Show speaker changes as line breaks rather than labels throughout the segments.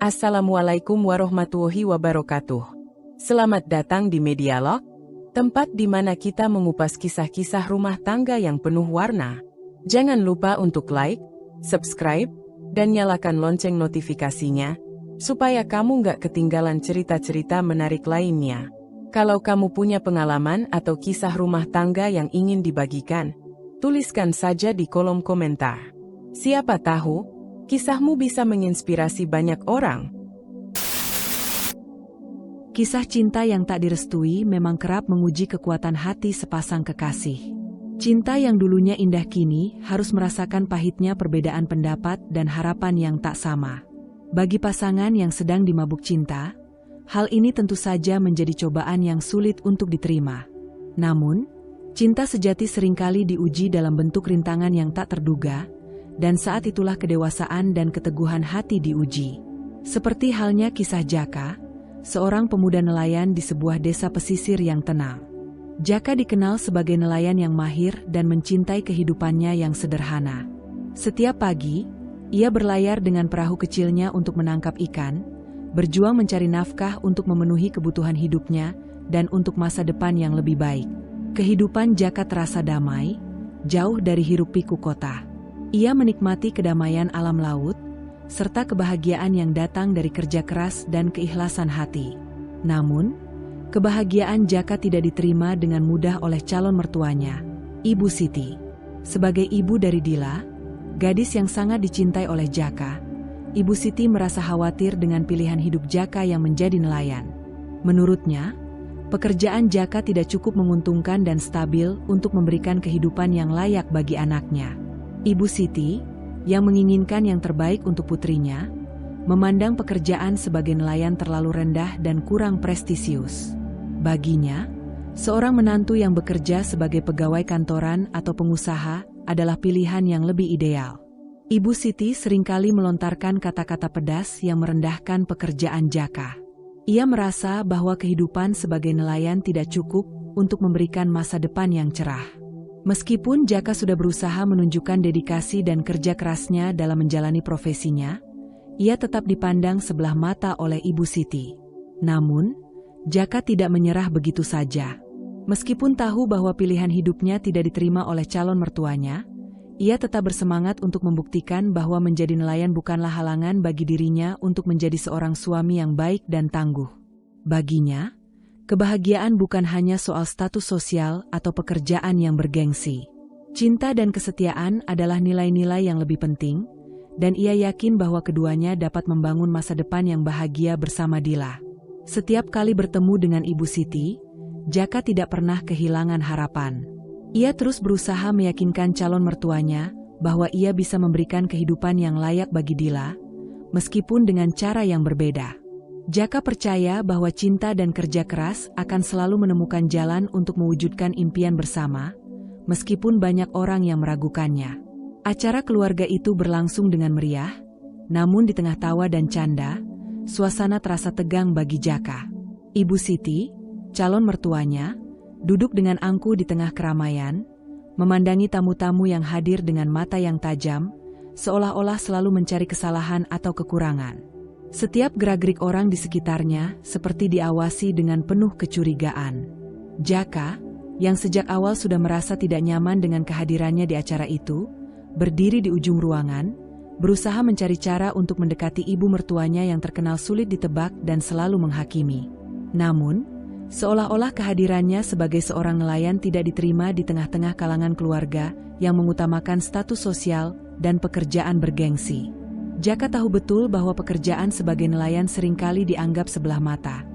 Assalamualaikum warahmatullahi wabarakatuh. Selamat datang di Medialog, tempat di mana kita mengupas kisah-kisah rumah tangga yang penuh warna. Jangan lupa untuk like, subscribe, dan nyalakan lonceng notifikasinya, supaya kamu nggak ketinggalan cerita-cerita menarik lainnya. Kalau kamu punya pengalaman atau kisah rumah tangga yang ingin dibagikan, tuliskan saja di kolom komentar. Siapa tahu, kisahmu bisa menginspirasi banyak orang.
Kisah cinta yang tak direstui memang kerap menguji kekuatan hati sepasang kekasih. Cinta yang dulunya indah kini harus merasakan pahitnya perbedaan pendapat dan harapan yang tak sama. Bagi pasangan yang sedang dimabuk cinta, hal ini tentu saja menjadi cobaan yang sulit untuk diterima. Namun, cinta sejati seringkali diuji dalam bentuk rintangan yang tak terduga, dan saat itulah kedewasaan dan keteguhan hati diuji. Seperti halnya kisah Jaka, seorang pemuda nelayan di sebuah desa pesisir yang tenang. Jaka dikenal sebagai nelayan yang mahir dan mencintai kehidupannya yang sederhana. Setiap pagi, ia berlayar dengan perahu kecilnya untuk menangkap ikan, berjuang mencari nafkah untuk memenuhi kebutuhan hidupnya dan untuk masa depan yang lebih baik. Kehidupan Jaka terasa damai, jauh dari hiruk-pikuk kota. Ia menikmati kedamaian alam laut, serta kebahagiaan yang datang dari kerja keras dan keikhlasan hati. Namun, kebahagiaan Jaka tidak diterima dengan mudah oleh calon mertuanya, Ibu Siti. Sebagai ibu dari Dila, gadis yang sangat dicintai oleh Jaka, Ibu Siti merasa khawatir dengan pilihan hidup Jaka yang menjadi nelayan. Menurutnya, pekerjaan Jaka tidak cukup menguntungkan dan stabil untuk memberikan kehidupan yang layak bagi anaknya. Ibu Siti, yang menginginkan yang terbaik untuk putrinya, memandang pekerjaan sebagai nelayan terlalu rendah dan kurang prestisius. Baginya, seorang menantu yang bekerja sebagai pegawai kantoran atau pengusaha adalah pilihan yang lebih ideal. Ibu Siti seringkali melontarkan kata-kata pedas yang merendahkan pekerjaan Jaka. Ia merasa bahwa kehidupan sebagai nelayan tidak cukup untuk memberikan masa depan yang cerah. Meskipun Jaka sudah berusaha menunjukkan dedikasi dan kerja kerasnya dalam menjalani profesinya, ia tetap dipandang sebelah mata oleh Ibu Siti. Namun, Jaka tidak menyerah begitu saja. Meskipun tahu bahwa pilihan hidupnya tidak diterima oleh calon mertuanya, ia tetap bersemangat untuk membuktikan bahwa menjadi nelayan bukanlah halangan bagi dirinya untuk menjadi seorang suami yang baik dan tangguh. Baginya, kebahagiaan bukan hanya soal status sosial atau pekerjaan yang bergengsi. Cinta dan kesetiaan adalah nilai-nilai yang lebih penting, dan ia yakin bahwa keduanya dapat membangun masa depan yang bahagia bersama Dila. Setiap kali bertemu dengan Ibu Siti, Jaka tidak pernah kehilangan harapan. Ia terus berusaha meyakinkan calon mertuanya bahwa ia bisa memberikan kehidupan yang layak bagi Dila, meskipun dengan cara yang berbeda. Jaka percaya bahwa cinta dan kerja keras akan selalu menemukan jalan untuk mewujudkan impian bersama, meskipun banyak orang yang meragukannya. Acara keluarga itu berlangsung dengan meriah, namun di tengah tawa dan canda, suasana terasa tegang bagi Jaka. Ibu Siti, calon mertuanya, duduk dengan angkuh di tengah keramaian, memandangi tamu-tamu yang hadir dengan mata yang tajam, seolah-olah selalu mencari kesalahan atau kekurangan. Setiap gerak-gerik orang di sekitarnya seperti diawasi dengan penuh kecurigaan. Jaka, yang sejak awal sudah merasa tidak nyaman dengan kehadirannya di acara itu, berdiri di ujung ruangan, berusaha mencari cara untuk mendekati ibu mertuanya yang terkenal sulit ditebak dan selalu menghakimi. Namun, seolah-olah kehadirannya sebagai seorang nelayan tidak diterima di tengah-tengah kalangan keluarga yang mengutamakan status sosial dan pekerjaan bergengsi. Jaka tahu betul bahwa pekerjaan sebagai nelayan seringkali dianggap sebelah mata,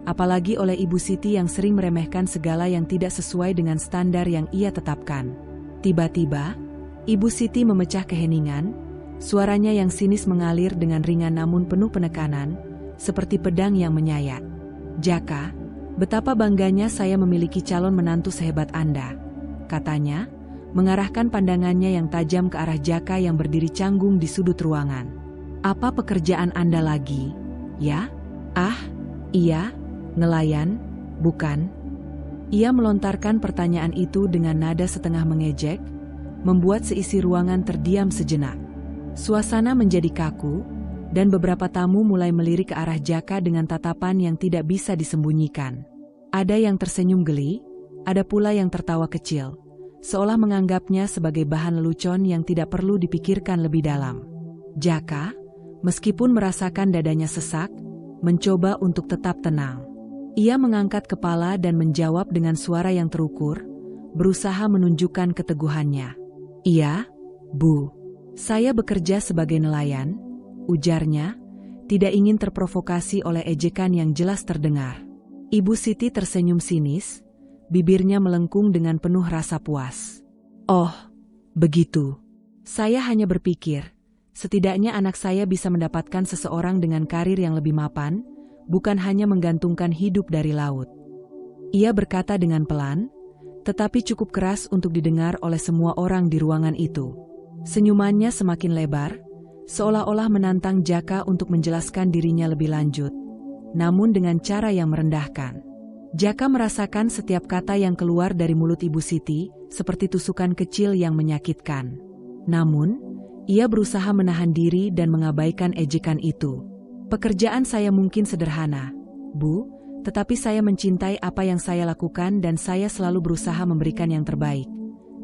apalagi oleh Ibu Siti yang sering meremehkan segala yang tidak sesuai dengan standar yang ia tetapkan. Tiba-tiba, Ibu Siti memecah keheningan, suaranya yang sinis mengalir dengan ringan namun penuh penekanan, seperti pedang yang menyayat. "Jaka, betapa bangganya saya memiliki calon menantu sehebat Anda," katanya, mengarahkan pandangannya yang tajam ke arah Jaka yang berdiri canggung di sudut ruangan. "Apa pekerjaan Anda lagi, ya?" "Ah, iya, nelayan, bukan?" Ia melontarkan pertanyaan itu dengan nada setengah mengejek, membuat seisi ruangan terdiam sejenak. Suasana menjadi kaku, Dan beberapa tamu mulai melirik ke arah Jaka dengan tatapan yang tidak bisa disembunyikan. Ada yang tersenyum geli, ada pula yang tertawa kecil, seolah menganggapnya sebagai bahan lelucon yang tidak perlu dipikirkan lebih dalam. Jaka, meskipun merasakan dadanya sesak, mencoba untuk tetap tenang. Ia mengangkat kepala dan menjawab dengan suara yang terukur, berusaha menunjukkan keteguhannya. "Iya, Bu. Saya bekerja sebagai nelayan," ujarnya, tidak ingin terprovokasi oleh ejekan yang jelas terdengar. Ibu Siti tersenyum sinis, bibirnya melengkung dengan penuh rasa puas. "Oh, begitu. Saya hanya berpikir, setidaknya anak saya bisa mendapatkan seseorang dengan karir yang lebih mapan, bukan hanya menggantungkan hidup dari laut." Ia berkata dengan pelan, tetapi cukup keras untuk didengar oleh semua orang di ruangan itu. Senyumannya semakin lebar, seolah-olah menantang Jaka untuk menjelaskan dirinya lebih lanjut, namun dengan cara yang merendahkan. Jaka merasakan setiap kata yang keluar dari mulut Ibu Siti, seperti tusukan kecil yang menyakitkan. Namun, ia berusaha menahan diri dan mengabaikan ejekan itu. "Pekerjaan saya mungkin sederhana, Bu, tetapi saya mencintai apa yang saya lakukan dan saya selalu berusaha memberikan yang terbaik,"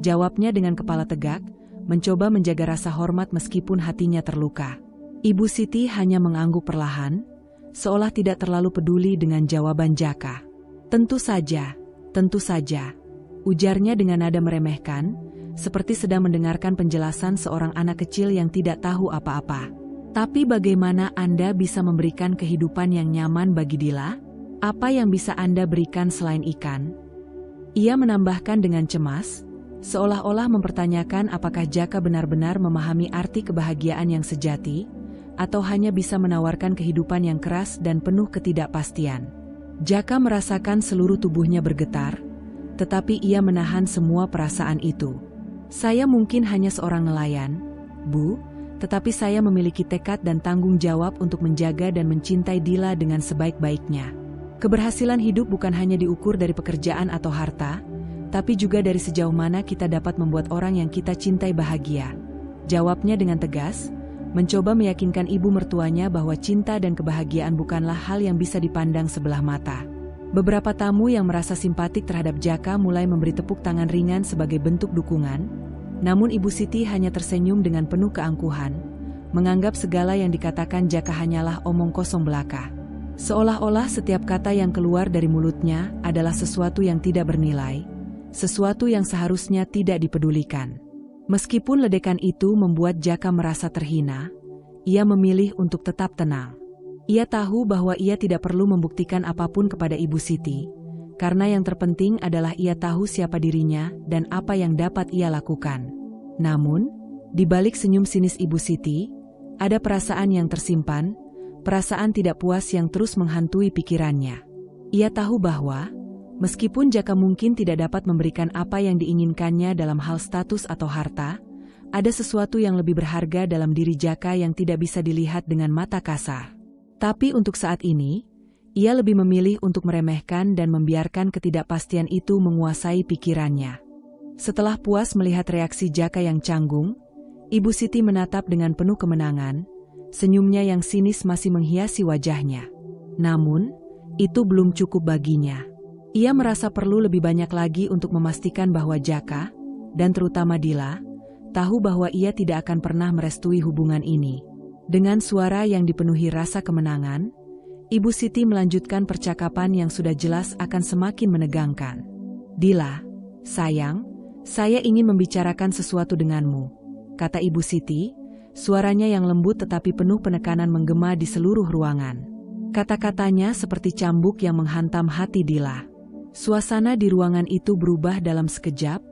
jawabnya dengan kepala tegak, mencoba menjaga rasa hormat meskipun hatinya terluka. Ibu Siti hanya mengangguk perlahan, seolah tidak terlalu peduli dengan jawaban Jaka. Tentu saja, ujarnya dengan nada meremehkan, seperti sedang mendengarkan penjelasan seorang anak kecil yang tidak tahu apa-apa. "Tapi bagaimana Anda bisa memberikan kehidupan yang nyaman bagi Dila? Apa yang bisa Anda berikan selain ikan?" Ia menambahkan dengan cemas, seolah-olah mempertanyakan apakah Jaka benar-benar memahami arti kebahagiaan yang sejati, atau hanya bisa menawarkan kehidupan yang keras dan penuh ketidakpastian. Jaka merasakan seluruh tubuhnya bergetar, tetapi ia menahan semua perasaan itu. "Saya mungkin hanya seorang nelayan, Bu, tetapi saya memiliki tekad dan tanggung jawab untuk menjaga dan mencintai Dila dengan sebaik-baiknya. Keberhasilan hidup bukan hanya diukur dari pekerjaan atau harta, tapi juga dari sejauh mana kita dapat membuat orang yang kita cintai bahagia," jawabnya dengan tegas, mencoba meyakinkan ibu mertuanya bahwa cinta dan kebahagiaan bukanlah hal yang bisa dipandang sebelah mata. Beberapa tamu yang merasa simpatik terhadap Jaka mulai memberi tepuk tangan ringan sebagai bentuk dukungan, namun Ibu Siti hanya tersenyum dengan penuh keangkuhan, menganggap segala yang dikatakan Jaka hanyalah omong kosong belaka. Seolah-olah setiap kata yang keluar dari mulutnya adalah sesuatu yang tidak bernilai, sesuatu yang seharusnya tidak dipedulikan. Meskipun ledekan itu membuat Jaka merasa terhina, ia memilih untuk tetap tenang. Ia tahu bahwa ia tidak perlu membuktikan apapun kepada Ibu Siti, karena yang terpenting adalah ia tahu siapa dirinya dan apa yang dapat ia lakukan. Namun, di balik senyum sinis Ibu Siti, ada perasaan yang tersimpan, perasaan tidak puas yang terus menghantui pikirannya. Ia tahu bahwa, meskipun Jaka mungkin tidak dapat memberikan apa yang diinginkannya dalam hal status atau harta, ada sesuatu yang lebih berharga dalam diri Jaka yang tidak bisa dilihat dengan mata kasar. Tapi untuk saat ini, ia lebih memilih untuk meremehkan dan membiarkan ketidakpastian itu menguasai pikirannya. Setelah puas melihat reaksi Jaka yang canggung, Ibu Siti menatap dengan penuh kemenangan, senyumnya yang sinis masih menghiasi wajahnya. Namun, itu belum cukup baginya. Ia merasa perlu lebih banyak lagi untuk memastikan bahwa Jaka, dan terutama Dila, tahu bahwa ia tidak akan pernah merestui hubungan ini. Dengan suara yang dipenuhi rasa kemenangan, Ibu Siti melanjutkan percakapan yang sudah jelas akan semakin menegangkan. "Dila, sayang, saya ingin membicarakan sesuatu denganmu," kata Ibu Siti, suaranya yang lembut tetapi penuh penekanan menggema di seluruh ruangan. Kata-katanya seperti cambuk yang menghantam hati Dila. Suasana di ruangan itu berubah dalam sekejap,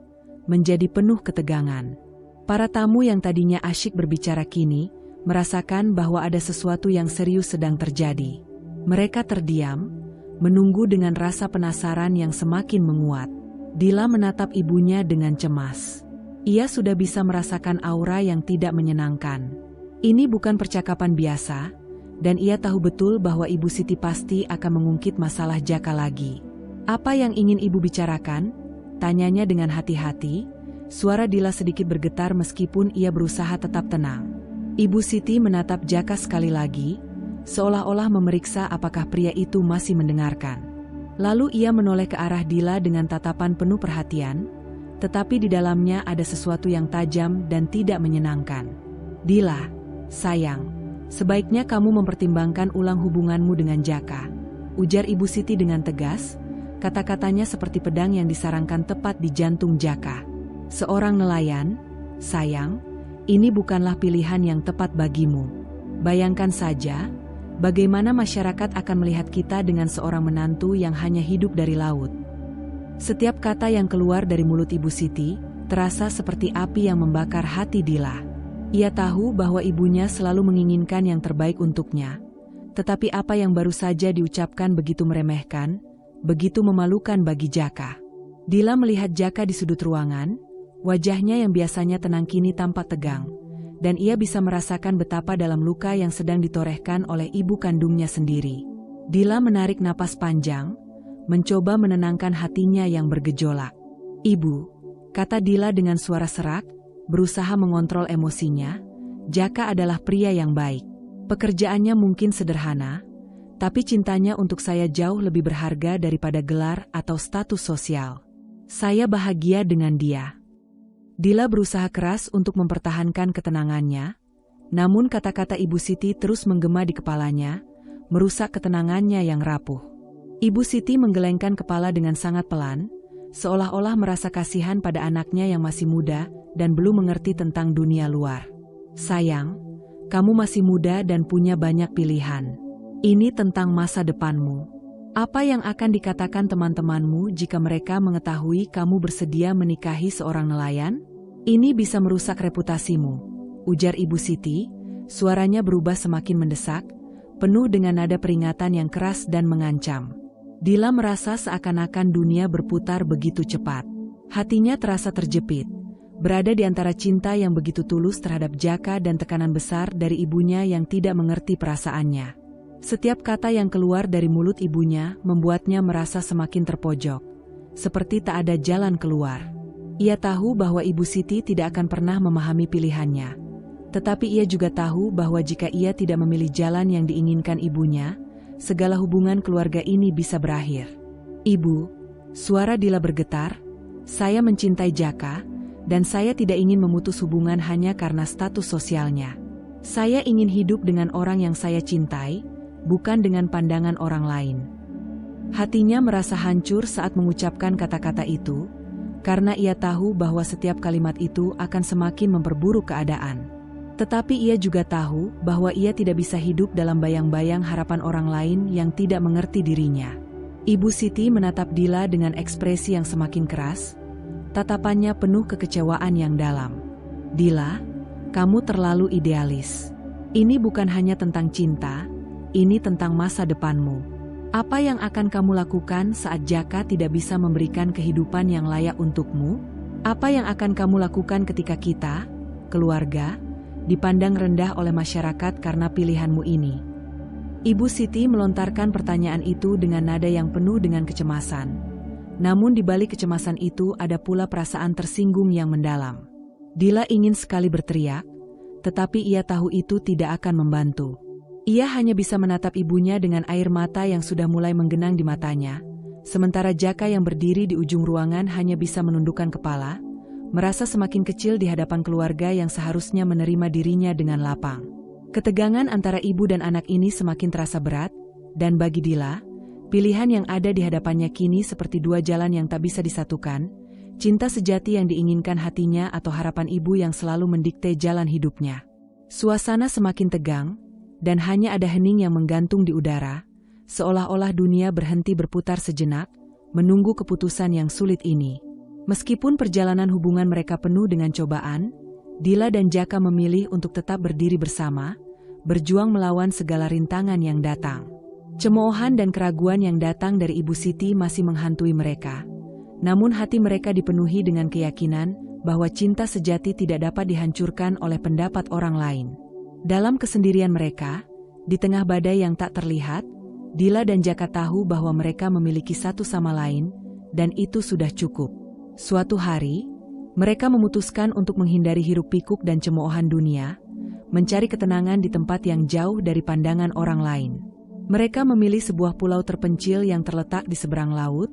menjadi penuh ketegangan. Para tamu yang tadinya asyik berbicara kini, merasakan bahwa ada sesuatu yang serius sedang terjadi. Mereka terdiam, menunggu dengan rasa penasaran yang semakin menguat. Dila menatap ibunya dengan cemas. Ia sudah bisa merasakan aura yang tidak menyenangkan. Ini bukan percakapan biasa, dan ia tahu betul bahwa Ibu Siti pasti akan mengungkit masalah Jaka lagi. "Apa yang ingin ibu bicarakan?" tanyanya dengan hati-hati. Suara Dila sedikit bergetar meskipun ia berusaha tetap tenang. Ibu Siti menatap Jaka sekali lagi, seolah-olah memeriksa apakah pria itu masih mendengarkan. Lalu ia menoleh ke arah Dila dengan tatapan penuh perhatian, tetapi di dalamnya ada sesuatu yang tajam dan tidak menyenangkan. Dila, sayang, sebaiknya kamu mempertimbangkan ulang hubunganmu dengan Jaka, ujar Ibu Siti dengan tegas, kata-katanya seperti pedang yang disarangkan tepat di jantung Jaka. Seorang nelayan, sayang, ini bukanlah pilihan yang tepat bagimu. Bayangkan saja, bagaimana masyarakat akan melihat kita dengan seorang menantu yang hanya hidup dari laut. Setiap kata yang keluar dari mulut Ibu Siti, terasa seperti api yang membakar hati Dila. Ia tahu bahwa ibunya selalu menginginkan yang terbaik untuknya. Tetapi apa yang baru saja diucapkan begitu meremehkan, begitu memalukan bagi Jaka. Dila melihat Jaka di sudut ruangan, wajahnya yang biasanya tenang kini tampak tegang, dan ia bisa merasakan betapa dalam luka yang sedang ditorehkan oleh ibu kandungnya sendiri. Dila menarik napas panjang, mencoba menenangkan hatinya yang bergejolak. "Ibu," kata Dila dengan suara serak, berusaha mengontrol emosinya, "Jaka adalah pria yang baik. Pekerjaannya mungkin sederhana, tapi cintanya untuk saya jauh lebih berharga daripada gelar atau status sosial. Saya bahagia dengan dia." Dila berusaha keras untuk mempertahankan ketenangannya, namun kata-kata Ibu Siti terus menggema di kepalanya, merusak ketenangannya yang rapuh. Ibu Siti menggelengkan kepala dengan sangat pelan, seolah-olah merasa kasihan pada anaknya yang masih muda dan belum mengerti tentang dunia luar. "Sayang, kamu masih muda dan punya banyak pilihan. Ini tentang masa depanmu. Apa yang akan dikatakan teman-temanmu jika mereka mengetahui kamu bersedia menikahi seorang nelayan? Ini bisa merusak reputasimu," ujar Ibu Siti, suaranya berubah semakin mendesak, penuh dengan nada peringatan yang keras dan mengancam. Dila merasa seakan-akan dunia berputar begitu cepat. Hatinya terasa terjepit, berada di antara cinta yang begitu tulus terhadap Jaka dan tekanan besar dari ibunya yang tidak mengerti perasaannya. Setiap kata yang keluar dari mulut ibunya membuatnya merasa semakin terpojok, seperti tak ada jalan keluar. Ia tahu bahwa Ibu Siti tidak akan pernah memahami pilihannya. Tetapi ia juga tahu bahwa jika ia tidak memilih jalan yang diinginkan ibunya, segala hubungan keluarga ini bisa berakhir. "Ibu," suara Dila bergetar, "saya mencintai Jaka, dan saya tidak ingin memutus hubungan hanya karena status sosialnya. Saya ingin hidup dengan orang yang saya cintai, bukan dengan pandangan orang lain." Hatinya merasa hancur saat mengucapkan kata-kata itu, karena ia tahu bahwa setiap kalimat itu akan semakin memperburuk keadaan. Tetapi ia juga tahu bahwa ia tidak bisa hidup dalam bayang-bayang harapan orang lain yang tidak mengerti dirinya. Ibu Siti menatap Dila dengan ekspresi yang semakin keras, tatapannya penuh kekecewaan yang dalam. "Dila, kamu terlalu idealis. Ini bukan hanya tentang cinta, ini tentang masa depanmu. Apa yang akan kamu lakukan saat Jaka tidak bisa memberikan kehidupan yang layak untukmu? Apa yang akan kamu lakukan ketika kita, keluarga, dipandang rendah oleh masyarakat karena pilihanmu ini?" Ibu Siti melontarkan pertanyaan itu dengan nada yang penuh dengan kecemasan. Namun di balik kecemasan itu ada pula perasaan tersinggung yang mendalam. Dila ingin sekali berteriak, tetapi ia tahu itu tidak akan membantu. Ia hanya bisa menatap ibunya dengan air mata yang sudah mulai menggenang di matanya, sementara Jaka yang berdiri di ujung ruangan hanya bisa menundukkan kepala, merasa semakin kecil di hadapan keluarga yang seharusnya menerima dirinya dengan lapang. Ketegangan antara ibu dan anak ini semakin terasa berat, dan bagi Dila, pilihan yang ada di hadapannya kini seperti dua jalan yang tak bisa disatukan, cinta sejati yang diinginkan hatinya atau harapan ibu yang selalu mendikte jalan hidupnya. Suasana semakin tegang, dan hanya ada hening yang menggantung di udara, seolah-olah dunia berhenti berputar sejenak, menunggu keputusan yang sulit ini. Meskipun perjalanan hubungan mereka penuh dengan cobaan, Dila dan Jaka memilih untuk tetap berdiri bersama, berjuang melawan segala rintangan yang datang. Cemoohan dan keraguan yang datang dari Ibu Siti masih menghantui mereka, namun hati mereka dipenuhi dengan keyakinan bahwa cinta sejati tidak dapat dihancurkan oleh pendapat orang lain. Dalam kesendirian mereka, di tengah badai yang tak terlihat, Dila dan Jaka tahu bahwa mereka memiliki satu sama lain, dan itu sudah cukup. Suatu hari, mereka memutuskan untuk menghindari hiruk-pikuk dan cemoohan dunia, mencari ketenangan di tempat yang jauh dari pandangan orang lain. Mereka memilih sebuah pulau terpencil yang terletak di seberang laut,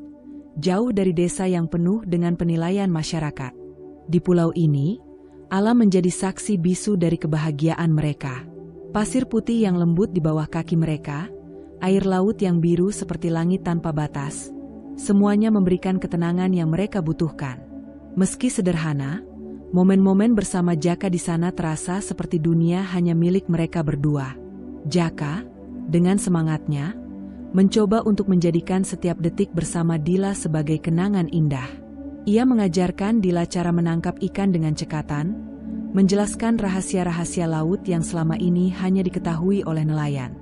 jauh dari desa yang penuh dengan penilaian masyarakat. Di pulau ini, alam menjadi saksi bisu dari kebahagiaan mereka. Pasir putih yang lembut di bawah kaki mereka, air laut yang biru seperti langit tanpa batas, semuanya memberikan ketenangan yang mereka butuhkan. Meski sederhana, momen-momen bersama Jaka di sana terasa seperti dunia hanya milik mereka berdua. Jaka, dengan semangatnya, mencoba untuk menjadikan setiap detik bersama Dila sebagai kenangan indah. Ia mengajarkan Dila cara menangkap ikan dengan cekatan, menjelaskan rahasia-rahasia laut yang selama ini hanya diketahui oleh nelayan.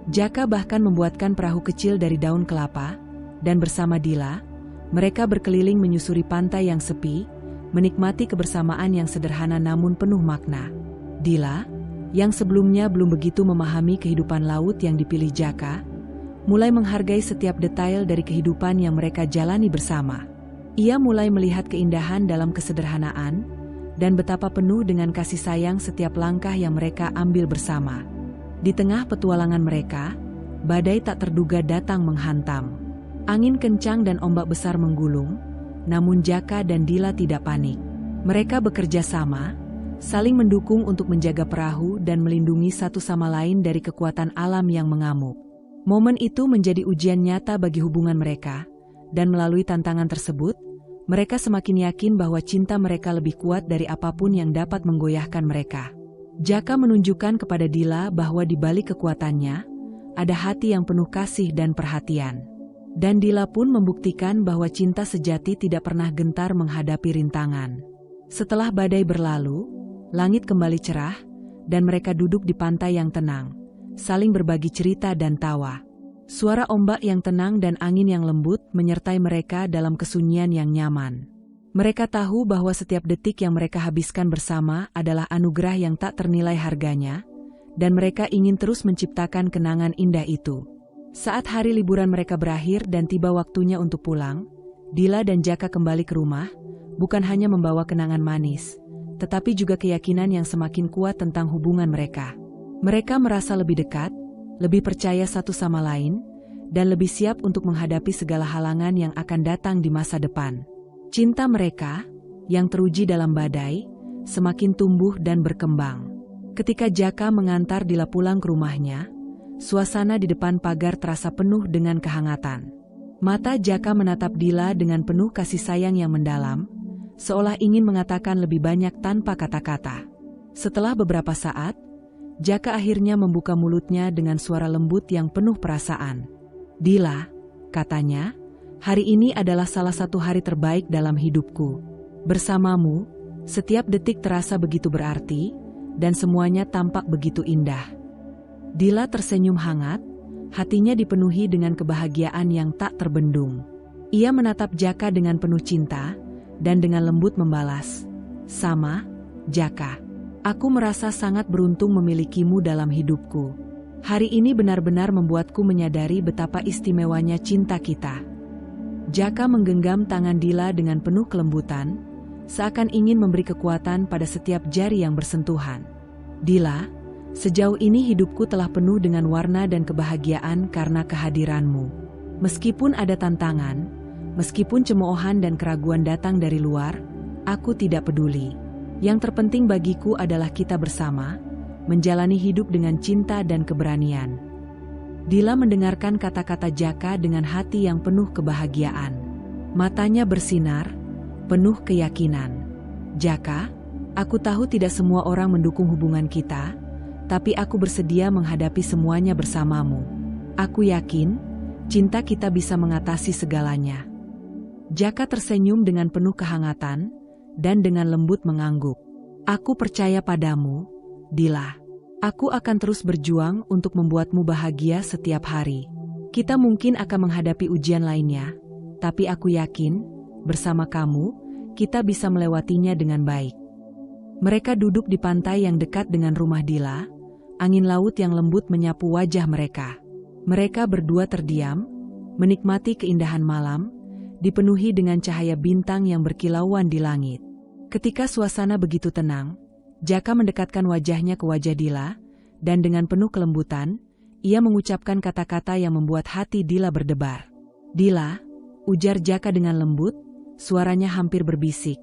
Jaka bahkan membuatkan perahu kecil dari daun kelapa, dan bersama Dila, mereka berkeliling menyusuri pantai yang sepi, menikmati kebersamaan yang sederhana namun penuh makna. Dila, yang sebelumnya belum begitu memahami kehidupan laut yang dipilih Jaka, mulai menghargai setiap detail dari kehidupan yang mereka jalani bersama. Ia mulai melihat keindahan dalam kesederhanaan, dan betapa penuh dengan kasih sayang setiap langkah yang mereka ambil bersama. Di tengah petualangan mereka, badai tak terduga datang menghantam. Angin kencang dan ombak besar menggulung, namun Jaka dan Dila tidak panik. Mereka bekerja sama, saling mendukung untuk menjaga perahu dan melindungi satu sama lain dari kekuatan alam yang mengamuk. Momen itu menjadi ujian nyata bagi hubungan mereka, dan melalui tantangan tersebut, mereka semakin yakin bahwa cinta mereka lebih kuat dari apapun yang dapat menggoyahkan mereka. Jaka menunjukkan kepada Dila bahwa di balik kekuatannya, ada hati yang penuh kasih dan perhatian. Dan Dila pun membuktikan bahwa cinta sejati tidak pernah gentar menghadapi rintangan. Setelah badai berlalu, langit kembali cerah, dan mereka duduk di pantai yang tenang, saling berbagi cerita dan tawa. Suara ombak yang tenang dan angin yang lembut menyertai mereka dalam kesunyian yang nyaman. Mereka tahu bahwa setiap detik yang mereka habiskan bersama adalah anugerah yang tak ternilai harganya, dan mereka ingin terus menciptakan kenangan indah itu. Saat hari liburan mereka berakhir dan tiba waktunya untuk pulang, Dila dan Jaka kembali ke rumah, bukan hanya membawa kenangan manis, tetapi juga keyakinan yang semakin kuat tentang hubungan mereka. Mereka merasa lebih dekat, lebih percaya satu sama lain, dan lebih siap untuk menghadapi segala halangan yang akan datang di masa depan. Cinta mereka, yang teruji dalam badai, semakin tumbuh dan berkembang. Ketika Jaka mengantar Dila pulang ke rumahnya, suasana di depan pagar terasa penuh dengan kehangatan. Mata Jaka menatap Dila dengan penuh kasih sayang yang mendalam, seolah ingin mengatakan lebih banyak tanpa kata-kata. Setelah beberapa saat, Jaka akhirnya membuka mulutnya dengan suara lembut yang penuh perasaan. "Dila," katanya, "hari ini adalah salah satu hari terbaik dalam hidupku. Bersamamu, setiap detik terasa begitu berarti, dan semuanya tampak begitu indah." Dila tersenyum hangat, hatinya dipenuhi dengan kebahagiaan yang tak terbendung. Ia menatap Jaka dengan penuh cinta, dan dengan lembut membalas, "Sama, Jaka. Aku merasa sangat beruntung memilikimu dalam hidupku. Hari ini benar-benar membuatku menyadari betapa istimewanya cinta kita." Jaka menggenggam tangan Dila dengan penuh kelembutan, seakan ingin memberi kekuatan pada setiap jari yang bersentuhan. "Dila, sejauh ini hidupku telah penuh dengan warna dan kebahagiaan karena kehadiranmu. Meskipun ada tantangan, meskipun cemoohan dan keraguan datang dari luar, aku tidak peduli. Yang terpenting bagiku adalah kita bersama, menjalani hidup dengan cinta dan keberanian." Dila mendengarkan kata-kata Jaka dengan hati yang penuh kebahagiaan. Matanya bersinar, penuh keyakinan. "Jaka, aku tahu tidak semua orang mendukung hubungan kita, tapi aku bersedia menghadapi semuanya bersamamu. Aku yakin, cinta kita bisa mengatasi segalanya." Jaka tersenyum dengan penuh kehangatan, dan dengan lembut mengangguk. "Aku percaya padamu, Dila. Aku akan terus berjuang untuk membuatmu bahagia setiap hari. Kita mungkin akan menghadapi ujian lainnya, tapi aku yakin, bersama kamu, kita bisa melewatinya dengan baik." Mereka duduk di pantai yang dekat dengan rumah Dila. Angin laut yang lembut menyapu wajah mereka. Mereka berdua terdiam, menikmati keindahan malam, dipenuhi dengan cahaya bintang yang berkilauan di langit. Ketika suasana begitu tenang, Jaka mendekatkan wajahnya ke wajah Dila, dan dengan penuh kelembutan, ia mengucapkan kata-kata yang membuat hati Dila berdebar. "Dila," ujar Jaka dengan lembut, suaranya hampir berbisik,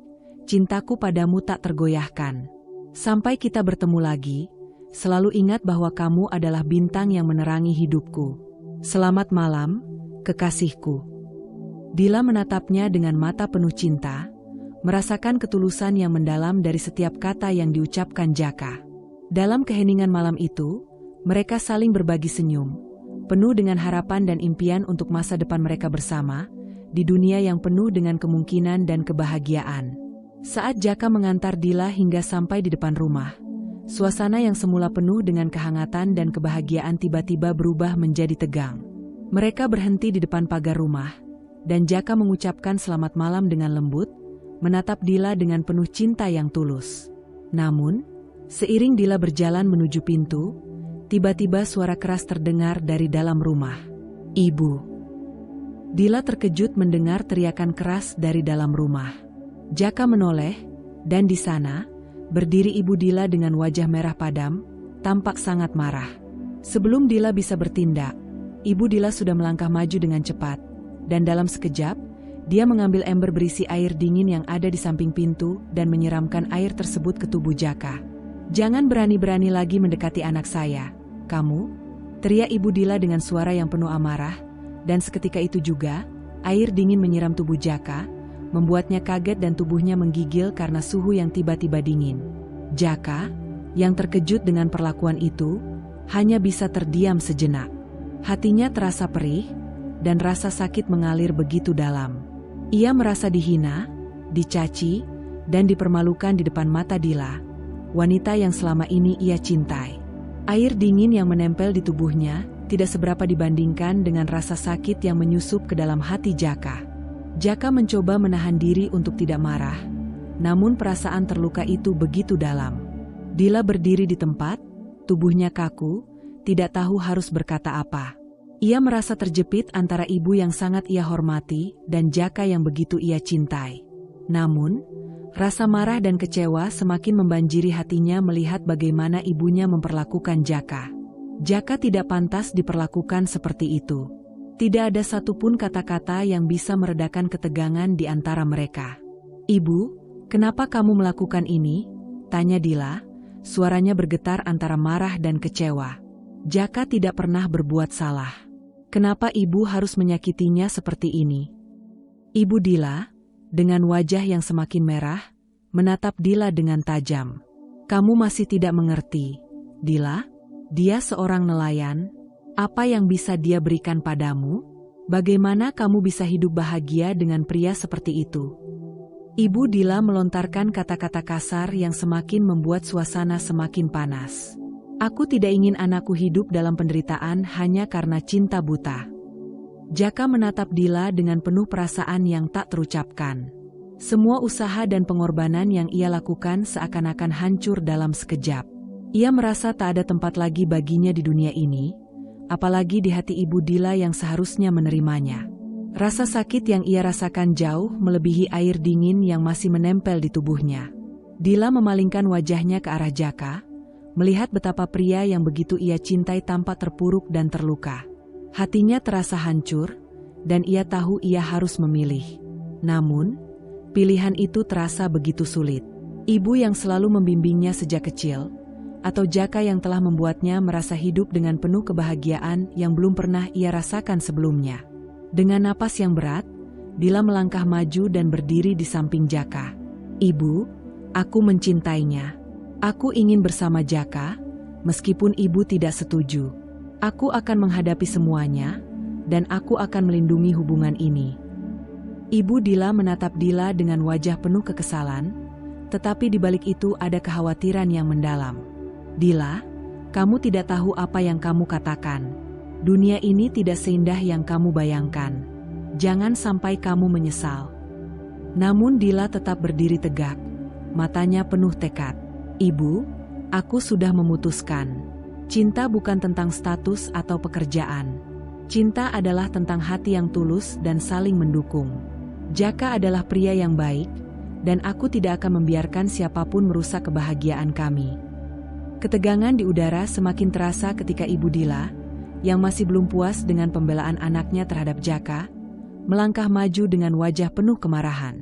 "cintaku padamu tak tergoyahkan. Sampai kita bertemu lagi, selalu ingat bahwa kamu adalah bintang yang menerangi hidupku. Selamat malam, kekasihku." Dila menatapnya dengan mata penuh cinta, merasakan ketulusan yang mendalam dari setiap kata yang diucapkan Jaka. Dalam keheningan malam itu, mereka saling berbagi senyum, penuh dengan harapan dan impian untuk masa depan mereka bersama, di dunia yang penuh dengan kemungkinan dan kebahagiaan. Saat Jaka mengantar Dila hingga sampai di depan rumah, suasana yang semula penuh dengan kehangatan dan kebahagiaan tiba-tiba berubah menjadi tegang. Mereka berhenti di depan pagar rumah, dan Jaka mengucapkan selamat malam dengan lembut, menatap Dila dengan penuh cinta yang tulus. Namun, seiring Dila berjalan menuju pintu, tiba-tiba suara keras terdengar dari dalam rumah. "Ibu!" Dila terkejut mendengar teriakan keras dari dalam rumah. Jaka menoleh, dan di sana, berdiri ibu Dila dengan wajah merah padam, tampak sangat marah. Sebelum Dila bisa bertindak, ibu Dila sudah melangkah maju dengan cepat, dan dalam sekejap, dia mengambil ember berisi air dingin yang ada di samping pintu dan menyiramkan air tersebut ke tubuh Jaka. "Jangan berani-berani lagi mendekati anak saya, kamu," teriak ibu Dila dengan suara yang penuh amarah, dan seketika itu juga, air dingin menyiram tubuh Jaka, membuatnya kaget dan tubuhnya menggigil karena suhu yang tiba-tiba dingin. Jaka, yang terkejut dengan perlakuan itu, hanya bisa terdiam sejenak. Hatinya terasa perih, dan rasa sakit mengalir begitu dalam. Ia merasa dihina, dicaci, dan dipermalukan di depan mata Dila, wanita yang selama ini ia cintai. Air dingin yang menempel di tubuhnya tidak seberapa dibandingkan dengan rasa sakit yang menyusup ke dalam hati Jaka. Jaka mencoba menahan diri untuk tidak marah, namun perasaan terluka itu begitu dalam. Dila berdiri di tempat, tubuhnya kaku, tidak tahu harus berkata apa. Ia merasa terjepit antara ibu yang sangat ia hormati dan Jaka yang begitu ia cintai. Namun, rasa marah dan kecewa semakin membanjiri hatinya melihat bagaimana ibunya memperlakukan Jaka. Jaka tidak pantas diperlakukan seperti itu. Tidak ada satupun kata-kata yang bisa meredakan ketegangan di antara mereka. "Ibu, kenapa kamu melakukan ini?" tanya Dila, suaranya bergetar antara marah dan kecewa. Jaka tidak pernah berbuat salah. Kenapa ibu harus menyakitinya seperti ini? Ibu Dila, dengan wajah yang semakin merah, menatap Dila dengan tajam. "Kamu masih tidak mengerti, Dila? Dia seorang nelayan. Apa yang bisa dia berikan padamu? Bagaimana kamu bisa hidup bahagia dengan pria seperti itu?" Ibu Dila melontarkan kata-kata kasar yang semakin membuat suasana semakin panas. "Aku tidak ingin anakku hidup dalam penderitaan hanya karena cinta buta." Jaka menatap Dila dengan penuh perasaan yang tak terucapkan. Semua usaha dan pengorbanan yang ia lakukan seakan-akan hancur dalam sekejap. Ia merasa tak ada tempat lagi baginya di dunia ini, apalagi di hati ibu Dila yang seharusnya menerimanya. Rasa sakit yang ia rasakan jauh melebihi air dingin yang masih menempel di tubuhnya. Dila memalingkan wajahnya ke arah Jaka, melihat betapa pria yang begitu ia cintai tampak terpuruk dan terluka. Hatinya terasa hancur, dan ia tahu ia harus memilih. Namun, pilihan itu terasa begitu sulit. Ibu yang selalu membimbingnya sejak kecil, atau Jaka yang telah membuatnya merasa hidup dengan penuh kebahagiaan yang belum pernah ia rasakan sebelumnya. Dengan napas yang berat, Dila melangkah maju dan berdiri di samping Jaka. "Ibu, aku mencintainya. Aku ingin bersama Jaka, meskipun ibu tidak setuju. Aku akan menghadapi semuanya, dan aku akan melindungi hubungan ini." Ibu Dila menatap Dila dengan wajah penuh kekesalan, tetapi di balik itu ada kekhawatiran yang mendalam. "Dila, kamu tidak tahu apa yang kamu katakan. Dunia ini tidak seindah yang kamu bayangkan. Jangan sampai kamu menyesal." Namun Dila tetap berdiri tegak, matanya penuh tekad. "Ibu, aku sudah memutuskan. Cinta bukan tentang status atau pekerjaan. Cinta adalah tentang hati yang tulus dan saling mendukung. Jaka adalah pria yang baik, dan aku tidak akan membiarkan siapapun merusak kebahagiaan kami. Ketegangan di udara semakin terasa ketika Ibu Dila, yang masih belum puas dengan pembelaan anaknya terhadap Jaka, melangkah maju dengan wajah penuh kemarahan.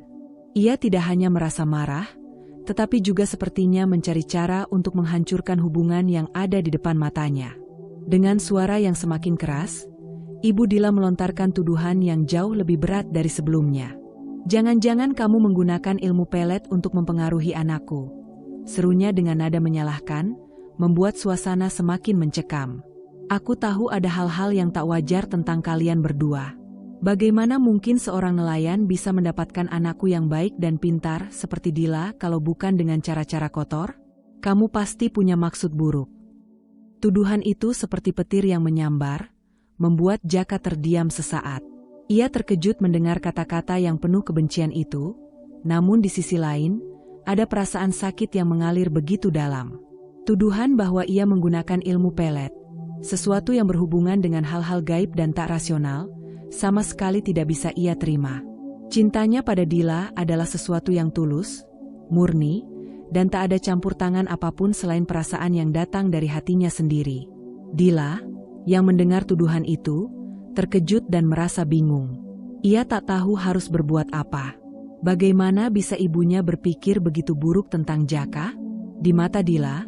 Ia tidak hanya merasa marah, tetapi juga sepertinya mencari cara untuk menghancurkan hubungan yang ada di depan matanya. Dengan suara yang semakin keras, Ibu Dila melontarkan tuduhan yang jauh lebih berat dari sebelumnya. "Jangan-jangan kamu menggunakan ilmu pelet untuk mempengaruhi anakku," serunya dengan nada menyalahkan, membuat suasana semakin mencekam. "Aku tahu ada hal-hal yang tak wajar tentang kalian berdua. Bagaimana mungkin seorang nelayan bisa mendapatkan anakku yang baik dan pintar seperti Dila kalau bukan dengan cara-cara kotor? Kamu pasti punya maksud buruk." Tuduhan itu seperti petir yang menyambar, membuat Jaka terdiam sesaat. Ia terkejut mendengar kata-kata yang penuh kebencian itu, namun di sisi lain, ada perasaan sakit yang mengalir begitu dalam. Tuduhan bahwa ia menggunakan ilmu pelet, sesuatu yang berhubungan dengan hal-hal gaib dan tak rasional, sama sekali tidak bisa ia terima. Cintanya pada Dila adalah sesuatu yang tulus, murni, dan tak ada campur tangan apapun selain perasaan yang datang dari hatinya sendiri. Dila, yang mendengar tuduhan itu, terkejut dan merasa bingung. Ia tak tahu harus berbuat apa. Bagaimana bisa ibunya berpikir begitu buruk tentang Jaka? Di mata Dila,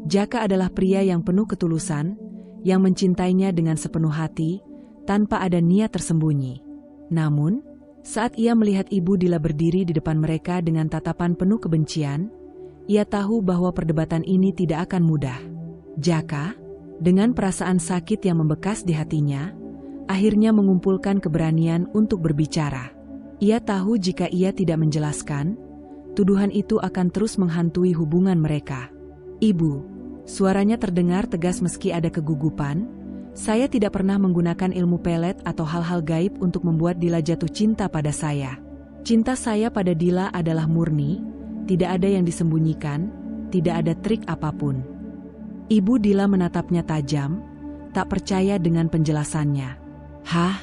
Jaka adalah pria yang penuh ketulusan, yang mencintainya dengan sepenuh hati, tanpa ada niat tersembunyi. Namun, saat ia melihat Ibu Dila berdiri di depan mereka dengan tatapan penuh kebencian, ia tahu bahwa perdebatan ini tidak akan mudah. Jaka, dengan perasaan sakit yang membekas di hatinya, akhirnya mengumpulkan keberanian untuk berbicara. Ia tahu jika ia tidak menjelaskan, tuduhan itu akan terus menghantui hubungan mereka. "Ibu," suaranya terdengar tegas meski ada kegugupan, "saya tidak pernah menggunakan ilmu pelet atau hal-hal gaib untuk membuat Dila jatuh cinta pada saya. Cinta saya pada Dila adalah murni, tidak ada yang disembunyikan, tidak ada trik apapun." Ibu Dila menatapnya tajam, tak percaya dengan penjelasannya. "Hah?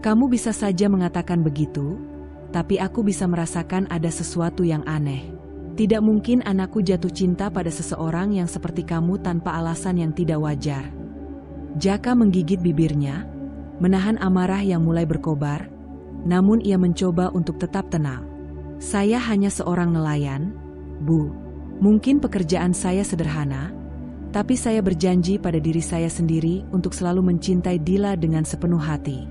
Kamu bisa saja mengatakan begitu, tapi aku bisa merasakan ada sesuatu yang aneh. Tidak mungkin anakku jatuh cinta pada seseorang yang seperti kamu tanpa alasan yang tidak wajar." Jaka menggigit bibirnya, menahan amarah yang mulai berkobar, namun ia mencoba untuk tetap tenang. "Saya hanya seorang nelayan, Bu. Mungkin pekerjaan saya sederhana, tapi saya berjanji pada diri saya sendiri untuk selalu mencintai Dila dengan sepenuh hati.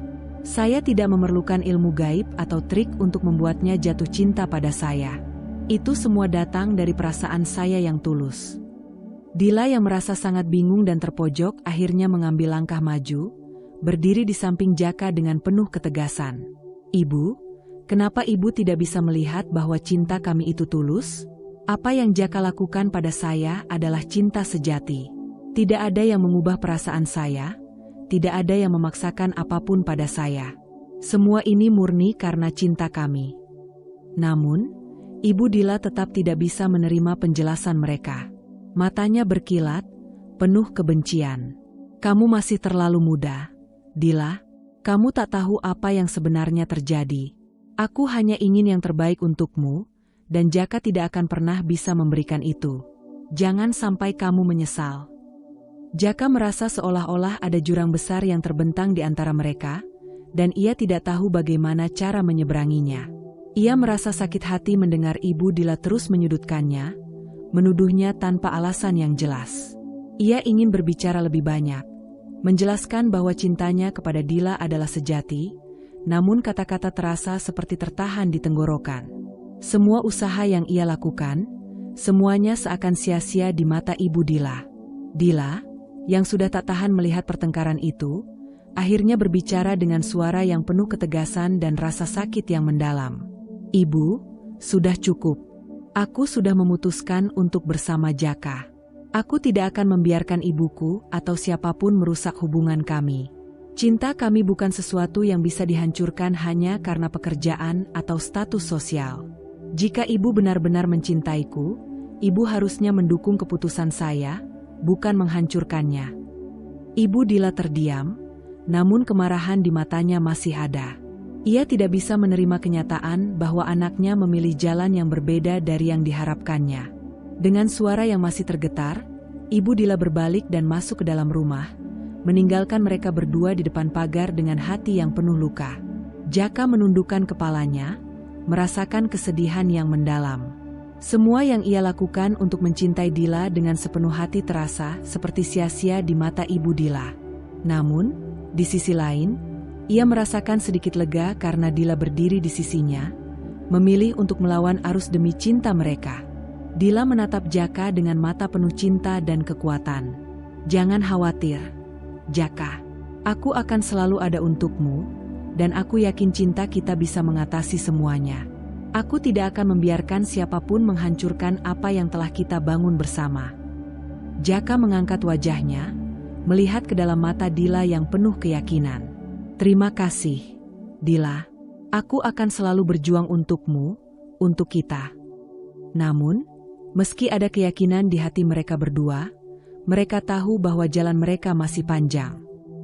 Saya tidak memerlukan ilmu gaib atau trik untuk membuatnya jatuh cinta pada saya. Itu semua datang dari perasaan saya yang tulus." Dila yang merasa sangat bingung dan terpojok akhirnya mengambil langkah maju, berdiri di samping Jaka dengan penuh ketegasan. "Ibu, kenapa ibu tidak bisa melihat bahwa cinta kami itu tulus? Apa yang Jaka lakukan pada saya adalah cinta sejati. Tidak ada yang mengubah perasaan saya, tidak ada yang memaksakan apapun pada saya. Semua ini murni karena cinta kami." Namun, Ibu Dila tetap tidak bisa menerima penjelasan mereka. Matanya berkilat, penuh kebencian. "Kamu masih terlalu muda, Dila. Kamu tak tahu apa yang sebenarnya terjadi. Aku hanya ingin yang terbaik untukmu, dan Jaka tidak akan pernah bisa memberikan itu. Jangan sampai kamu menyesal." Jaka merasa seolah-olah ada jurang besar yang terbentang di antara mereka, dan ia tidak tahu bagaimana cara menyeberanginya. Ia merasa sakit hati mendengar Ibu Dila terus menyudutkannya, menuduhnya tanpa alasan yang jelas. Ia ingin berbicara lebih banyak, menjelaskan bahwa cintanya kepada Dila adalah sejati, namun kata-kata terasa seperti tertahan di tenggorokan. Semua usaha yang ia lakukan, semuanya seakan sia-sia di mata Ibu Dila. Dila, yang sudah tak tahan melihat pertengkaran itu, akhirnya berbicara dengan suara yang penuh ketegasan dan rasa sakit yang mendalam. "Ibu, sudah cukup. Aku sudah memutuskan untuk bersama Jaka. Aku tidak akan membiarkan ibuku atau siapapun merusak hubungan kami. Cinta kami bukan sesuatu yang bisa dihancurkan hanya karena pekerjaan atau status sosial. Jika ibu benar-benar mencintaiku, ibu harusnya mendukung keputusan saya, bukan menghancurkannya." Ibu Dila terdiam, namun kemarahan di matanya masih ada. Ia tidak bisa menerima kenyataan bahwa anaknya memilih jalan yang berbeda dari yang diharapkannya. Dengan suara yang masih tergetar, Ibu Dila berbalik dan masuk ke dalam rumah, meninggalkan mereka berdua di depan pagar dengan hati yang penuh luka. Jaka menundukkan kepalanya, merasakan kesedihan yang mendalam. Semua yang ia lakukan untuk mencintai Dila dengan sepenuh hati terasa seperti sia-sia di mata Ibu Dila. Namun, di sisi lain, ia merasakan sedikit lega karena Dila berdiri di sisinya, memilih untuk melawan arus demi cinta mereka. Dila menatap Jaka dengan mata penuh cinta dan kekuatan. "Jangan khawatir, Jaka. Aku akan selalu ada untukmu, dan aku yakin cinta kita bisa mengatasi semuanya. Aku tidak akan membiarkan siapapun menghancurkan apa yang telah kita bangun bersama." Jaka mengangkat wajahnya, melihat ke dalam mata Dila yang penuh keyakinan. "Terima kasih, Dila. Aku akan selalu berjuang untukmu, untuk kita." Namun, meski ada keyakinan di hati mereka berdua, mereka tahu bahwa jalan mereka masih panjang.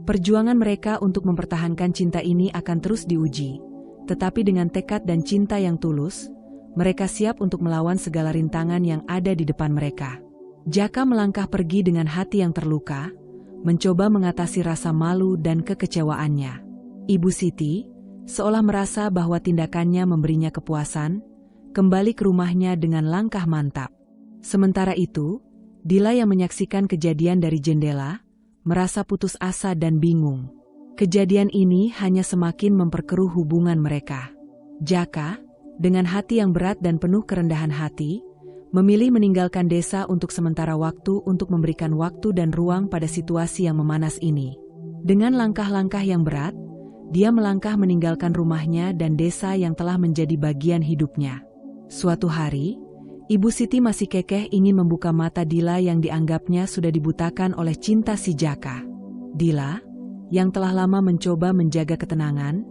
Perjuangan mereka untuk mempertahankan cinta ini akan terus diuji, tetapi dengan tekad dan cinta yang tulus, mereka siap untuk melawan segala rintangan yang ada di depan mereka. Jaka melangkah pergi dengan hati yang terluka, mencoba mengatasi rasa malu dan kekecewaannya. Ibu Siti, seolah merasa bahwa tindakannya memberinya kepuasan, kembali ke rumahnya dengan langkah mantap. Sementara itu, Dila yang menyaksikan kejadian dari jendela, merasa putus asa dan bingung. Kejadian ini hanya semakin memperkeruh hubungan mereka. Jaka, dengan hati yang berat dan penuh kerendahan hati, memilih meninggalkan desa untuk sementara waktu untuk memberikan waktu dan ruang pada situasi yang memanas ini. Dengan langkah-langkah yang berat, dia melangkah meninggalkan rumahnya dan desa yang telah menjadi bagian hidupnya. Suatu hari, Ibu Siti masih kekeh ingin membuka mata Dila yang dianggapnya sudah dibutakan oleh cinta si Jaka. Dila, yang telah lama mencoba menjaga ketenangan,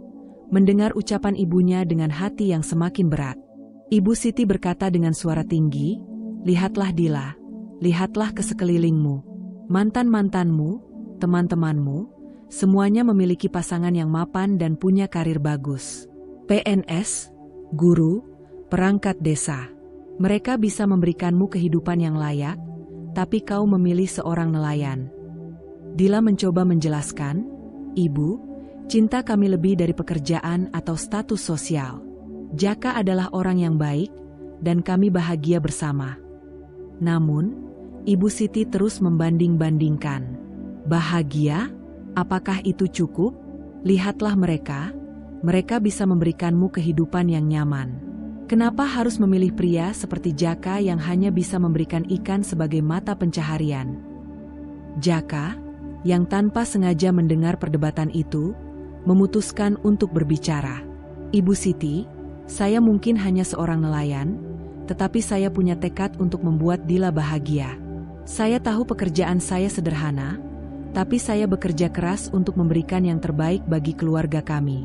mendengar ucapan ibunya dengan hati yang semakin berat. Ibu Siti berkata dengan suara tinggi, "Lihatlah Dila, lihatlah ke sekelilingmu. Mantan-mantanmu, teman-temanmu, semuanya memiliki pasangan yang mapan dan punya karir bagus. PNS, guru, perangkat desa. Mereka bisa memberikanmu kehidupan yang layak, tapi kau memilih seorang nelayan." Dila mencoba menjelaskan, "Ibu, cinta kami lebih dari pekerjaan atau status sosial. Jaka adalah orang yang baik, dan kami bahagia bersama." Namun, Ibu Siti terus membanding-bandingkan. "Bahagia? Apakah itu cukup? Lihatlah mereka, mereka bisa memberikanmu kehidupan yang nyaman. Kenapa harus memilih pria seperti Jaka yang hanya bisa memberikan ikan sebagai mata pencaharian?" Jaka, yang tanpa sengaja mendengar perdebatan itu, memutuskan untuk berbicara. "Ibu Siti, saya mungkin hanya seorang nelayan, tetapi saya punya tekad untuk membuat Dila bahagia. Saya tahu pekerjaan saya sederhana, tapi saya bekerja keras untuk memberikan yang terbaik bagi keluarga kami."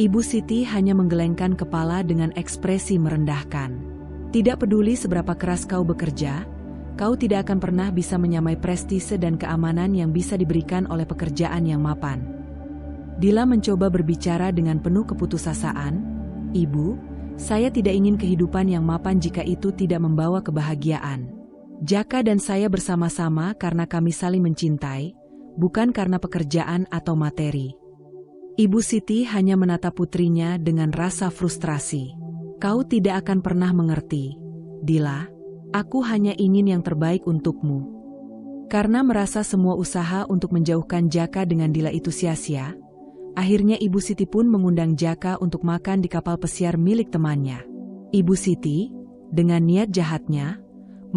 Ibu Siti hanya menggelengkan kepala dengan ekspresi merendahkan. "Tidak peduli seberapa keras kau bekerja, kau tidak akan pernah bisa menyamai prestise dan keamanan yang bisa diberikan oleh pekerjaan yang mapan." Dila mencoba berbicara dengan penuh keputusasaan, "Ibu, saya tidak ingin kehidupan yang mapan jika itu tidak membawa kebahagiaan. Jaka dan saya bersama-sama karena kami saling mencintai, bukan karena pekerjaan atau materi." Ibu Siti hanya menatap putrinya dengan rasa frustrasi. "Kau tidak akan pernah mengerti, Dila. Aku hanya ingin yang terbaik untukmu." Karena merasa semua usaha untuk menjauhkan Jaka dengan Dila itu sia-sia, akhirnya Ibu Siti pun mengundang Jaka untuk makan di kapal pesiar milik temannya. Ibu Siti, dengan niat jahatnya,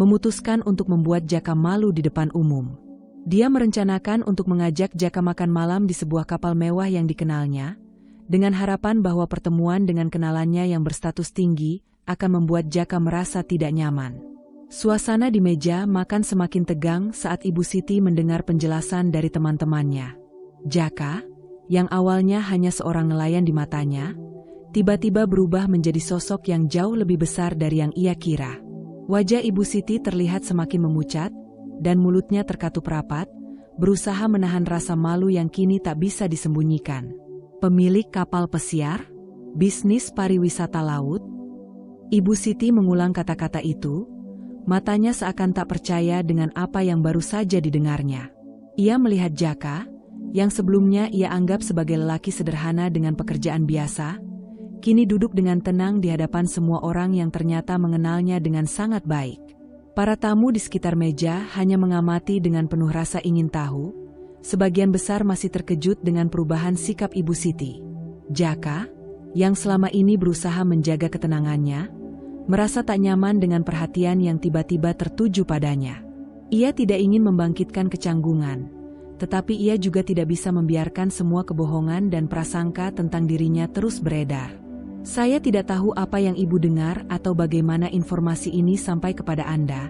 memutuskan untuk membuat Jaka malu di depan umum. Dia merencanakan untuk mengajak Jaka makan malam di sebuah kapal mewah yang dikenalnya, dengan harapan bahwa pertemuan dengan kenalannya yang berstatus tinggi akan membuat Jaka merasa tidak nyaman. Suasana di meja makan semakin tegang saat Ibu Siti mendengar penjelasan dari teman-temannya. Jaka, yang awalnya hanya seorang nelayan di matanya, tiba-tiba berubah menjadi sosok yang jauh lebih besar dari yang ia kira. Wajah Ibu Siti terlihat semakin memucat, dan mulutnya terkatup rapat, berusaha menahan rasa malu yang kini tak bisa disembunyikan. Pemilik kapal pesiar? Bisnis pariwisata laut? Ibu Siti mengulang kata-kata itu, matanya seakan tak percaya dengan apa yang baru saja didengarnya. Ia melihat Jaka, yang sebelumnya ia anggap sebagai lelaki sederhana dengan pekerjaan biasa, kini duduk dengan tenang di hadapan semua orang yang ternyata mengenalnya dengan sangat baik. Para tamu di sekitar meja hanya mengamati dengan penuh rasa ingin tahu, sebagian besar masih terkejut dengan perubahan sikap Ibu Siti. Jaka, yang selama ini berusaha menjaga ketenangannya, merasa tak nyaman dengan perhatian yang tiba-tiba tertuju padanya. Ia tidak ingin membangkitkan kecanggungan, tetapi ia juga tidak bisa membiarkan semua kebohongan dan prasangka tentang dirinya terus beredar. Saya tidak tahu apa yang ibu dengar atau bagaimana informasi ini sampai kepada Anda,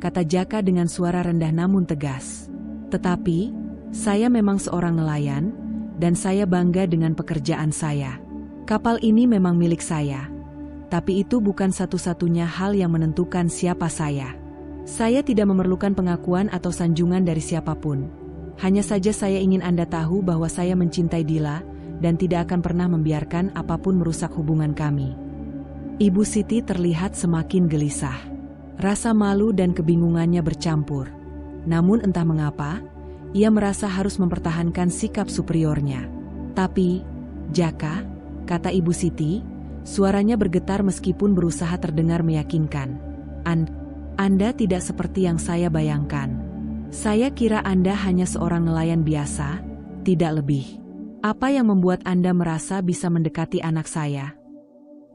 kata Jaka dengan suara rendah namun tegas. Tetapi, saya memang seorang nelayan, dan saya bangga dengan pekerjaan saya. Kapal ini memang milik saya. Tapi itu bukan satu-satunya hal yang menentukan siapa saya. Saya tidak memerlukan pengakuan atau sanjungan dari siapapun. Hanya saja saya ingin Anda tahu bahwa saya mencintai Dila, dan tidak akan pernah membiarkan apapun merusak hubungan kami. Ibu Siti terlihat semakin gelisah. Rasa malu dan kebingungannya bercampur. Namun entah mengapa, ia merasa harus mempertahankan sikap superiornya. Tapi, Jaka, kata Ibu Siti, suaranya bergetar meskipun berusaha terdengar meyakinkan. Anda tidak seperti yang saya bayangkan. Saya kira Anda hanya seorang nelayan biasa, tidak lebih. Apa yang membuat Anda merasa bisa mendekati anak saya?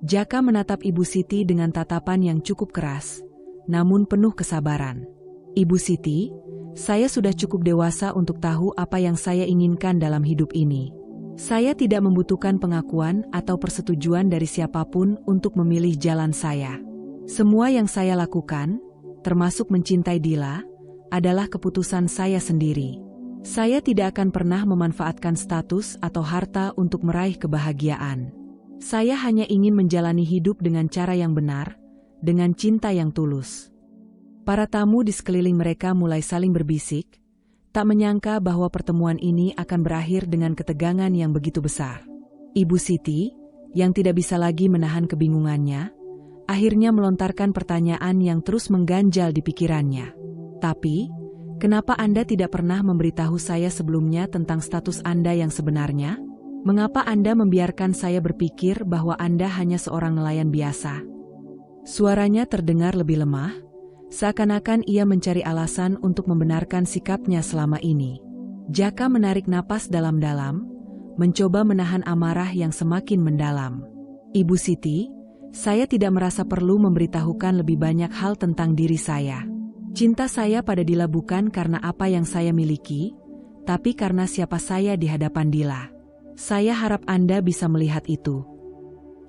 Jaka menatap Ibu Siti dengan tatapan yang cukup keras, namun penuh kesabaran. Ibu Siti, saya sudah cukup dewasa untuk tahu apa yang saya inginkan dalam hidup ini. Saya tidak membutuhkan pengakuan atau persetujuan dari siapapun untuk memilih jalan saya. Semua yang saya lakukan, termasuk mencintai Dila, adalah keputusan saya sendiri. Saya tidak akan pernah memanfaatkan status atau harta untuk meraih kebahagiaan. Saya hanya ingin menjalani hidup dengan cara yang benar, dengan cinta yang tulus. Para tamu di sekeliling mereka mulai saling berbisik, tak menyangka bahwa pertemuan ini akan berakhir dengan ketegangan yang begitu besar. Ibu Siti, yang tidak bisa lagi menahan kebingungannya, akhirnya melontarkan pertanyaan yang terus mengganjal di pikirannya. Tapi, kenapa Anda tidak pernah memberitahu saya sebelumnya tentang status Anda yang sebenarnya? Mengapa Anda membiarkan saya berpikir bahwa Anda hanya seorang nelayan biasa? Suaranya terdengar lebih lemah, seakan-akan ia mencari alasan untuk membenarkan sikapnya selama ini. Jaka menarik napas dalam-dalam, mencoba menahan amarah yang semakin mendalam. Ibu Siti, saya tidak merasa perlu memberitahukan lebih banyak hal tentang diri saya. Cinta saya pada Dila bukan karena apa yang saya miliki, tapi karena siapa saya di hadapan Dila. Saya harap Anda bisa melihat itu.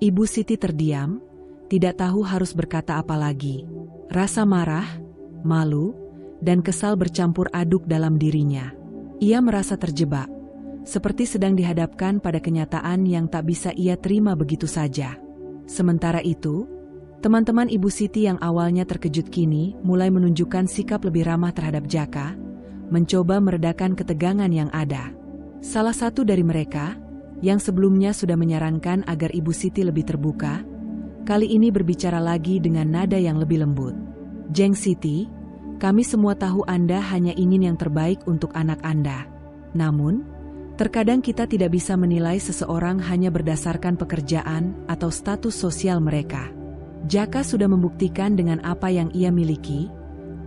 Ibu Siti terdiam, tidak tahu harus berkata apa lagi. Rasa marah, malu, dan kesal bercampur aduk dalam dirinya. Ia merasa terjebak, seperti sedang dihadapkan pada kenyataan yang tak bisa ia terima begitu saja. Sementara itu, teman-teman Ibu Siti yang awalnya terkejut kini mulai menunjukkan sikap lebih ramah terhadap Jaka, mencoba meredakan ketegangan yang ada. Salah satu dari mereka, yang sebelumnya sudah menyarankan agar Ibu Siti lebih terbuka, kali ini berbicara lagi dengan nada yang lebih lembut. Jeng Siti, kami semua tahu Anda hanya ingin yang terbaik untuk anak Anda. Namun, terkadang kita tidak bisa menilai seseorang hanya berdasarkan pekerjaan atau status sosial mereka. Jaka sudah membuktikan dengan apa yang ia miliki,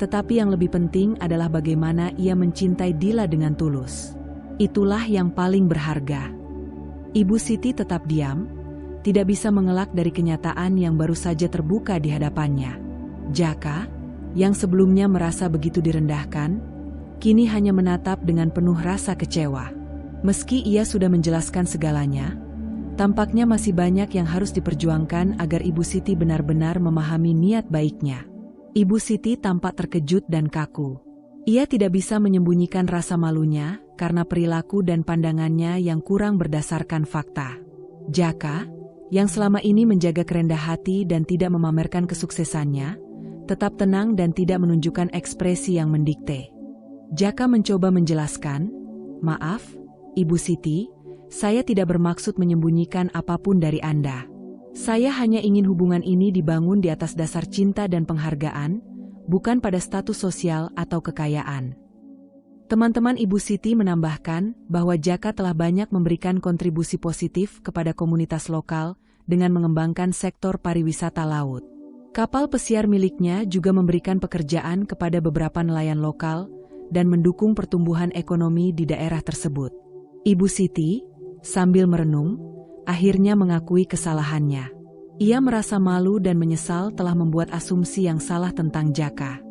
tetapi yang lebih penting adalah bagaimana ia mencintai Dila dengan tulus. Itulah yang paling berharga. Ibu Siti tetap diam, tidak bisa mengelak dari kenyataan yang baru saja terbuka di hadapannya. Jaka, yang sebelumnya merasa begitu direndahkan, kini hanya menatap dengan penuh rasa kecewa. Meski ia sudah menjelaskan segalanya, tampaknya masih banyak yang harus diperjuangkan agar Ibu Siti benar-benar memahami niat baiknya. Ibu Siti tampak terkejut dan kaku. Ia tidak bisa menyembunyikan rasa malunya karena perilaku dan pandangannya yang kurang berdasarkan fakta. Jaka, yang selama ini menjaga kerendah hati dan tidak memamerkan kesuksesannya, tetap tenang dan tidak menunjukkan ekspresi yang mendikte. Jaka mencoba menjelaskan, "Maaf, Ibu Siti, Saya tidak bermaksud menyembunyikan apapun dari Anda. Saya hanya ingin hubungan ini dibangun di atas dasar cinta dan penghargaan, bukan pada status sosial atau kekayaan. Teman-teman Ibu Siti menambahkan bahwa Jaka telah banyak memberikan kontribusi positif kepada komunitas lokal dengan mengembangkan sektor pariwisata laut. Kapal pesiar miliknya juga memberikan pekerjaan kepada beberapa nelayan lokal dan mendukung pertumbuhan ekonomi di daerah tersebut. Ibu Siti, sambil merenung, akhirnya mengakui kesalahannya. Ia merasa malu dan menyesal telah membuat asumsi yang salah tentang Jaka.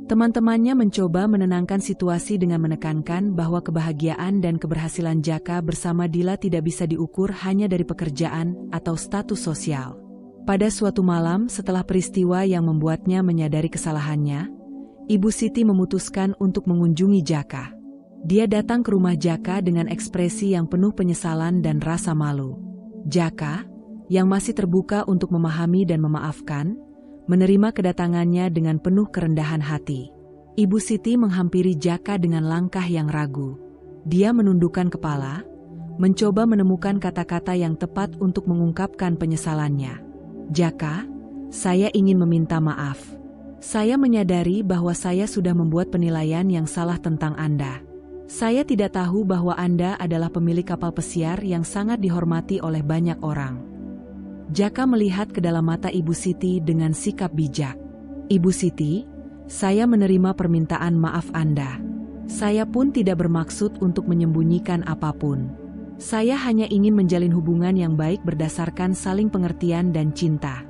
Teman-temannya mencoba menenangkan situasi dengan menekankan bahwa kebahagiaan dan keberhasilan Jaka bersama Dila tidak bisa diukur hanya dari pekerjaan atau status sosial. Pada suatu malam setelah peristiwa yang membuatnya menyadari kesalahannya, Ibu Siti memutuskan untuk mengunjungi Jaka. Dia datang ke rumah Jaka dengan ekspresi yang penuh penyesalan dan rasa malu. Jaka, yang masih terbuka untuk memahami dan memaafkan, menerima kedatangannya dengan penuh kerendahan hati. Ibu Siti menghampiri Jaka dengan langkah yang ragu. Dia menundukkan kepala, mencoba menemukan kata-kata yang tepat untuk mengungkapkan penyesalannya. Jaka, saya ingin meminta maaf. Saya menyadari bahwa saya sudah membuat penilaian yang salah tentang Anda. Saya tidak tahu bahwa Anda adalah pemilik kapal pesiar yang sangat dihormati oleh banyak orang. Jaka melihat ke dalam mata Ibu Siti dengan sikap bijak. Ibu Siti, saya menerima permintaan maaf Anda. Saya pun tidak bermaksud untuk menyembunyikan apapun. Saya hanya ingin menjalin hubungan yang baik berdasarkan saling pengertian dan cinta.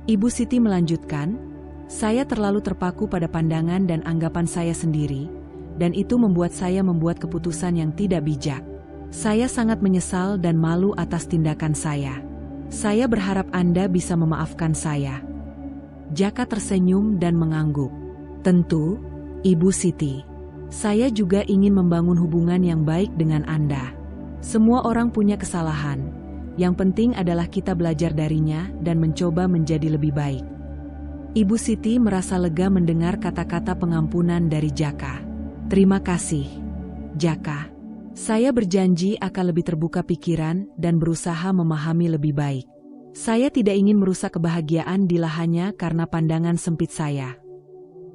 Ibu Siti melanjutkan, saya terlalu terpaku pada pandangan dan anggapan saya sendiri, dan itu membuat saya membuat keputusan yang tidak bijak. Saya sangat menyesal dan malu atas tindakan saya. Saya berharap Anda bisa memaafkan saya. Jaka tersenyum dan mengangguk. Tentu, Ibu Siti. Saya juga ingin membangun hubungan yang baik dengan Anda. Semua orang punya kesalahan. Yang penting adalah kita belajar darinya dan mencoba menjadi lebih baik. Ibu Siti merasa lega mendengar kata-kata pengampunan dari Jaka. Terima kasih, Jaka. Saya berjanji akan lebih terbuka pikiran dan berusaha memahami lebih baik. Saya tidak ingin merusak kebahagiaan Dila hanya karena pandangan sempit saya.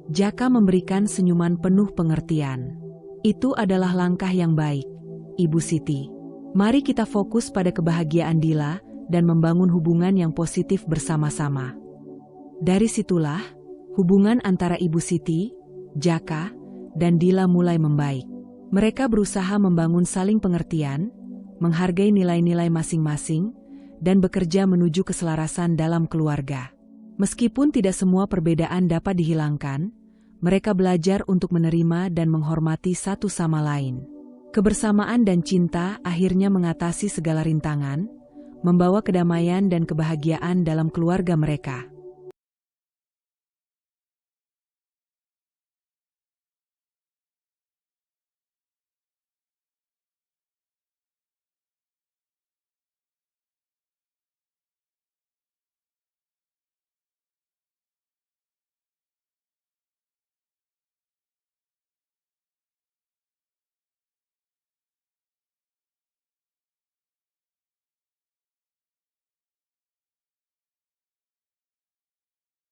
Jaka memberikan senyuman penuh pengertian. Itu adalah langkah yang baik, Ibu Siti. Mari kita fokus pada kebahagiaan Dila dan membangun hubungan yang positif bersama-sama. Dari situlah, hubungan antara Ibu Siti, Jaka, dan Dila mulai membaik. Mereka berusaha membangun saling pengertian, menghargai nilai-nilai masing-masing, dan bekerja menuju keselarasan dalam keluarga. Meskipun tidak semua perbedaan dapat dihilangkan, mereka belajar untuk menerima dan menghormati satu sama lain. Kebersamaan dan cinta akhirnya mengatasi segala rintangan, membawa kedamaian dan kebahagiaan dalam keluarga mereka.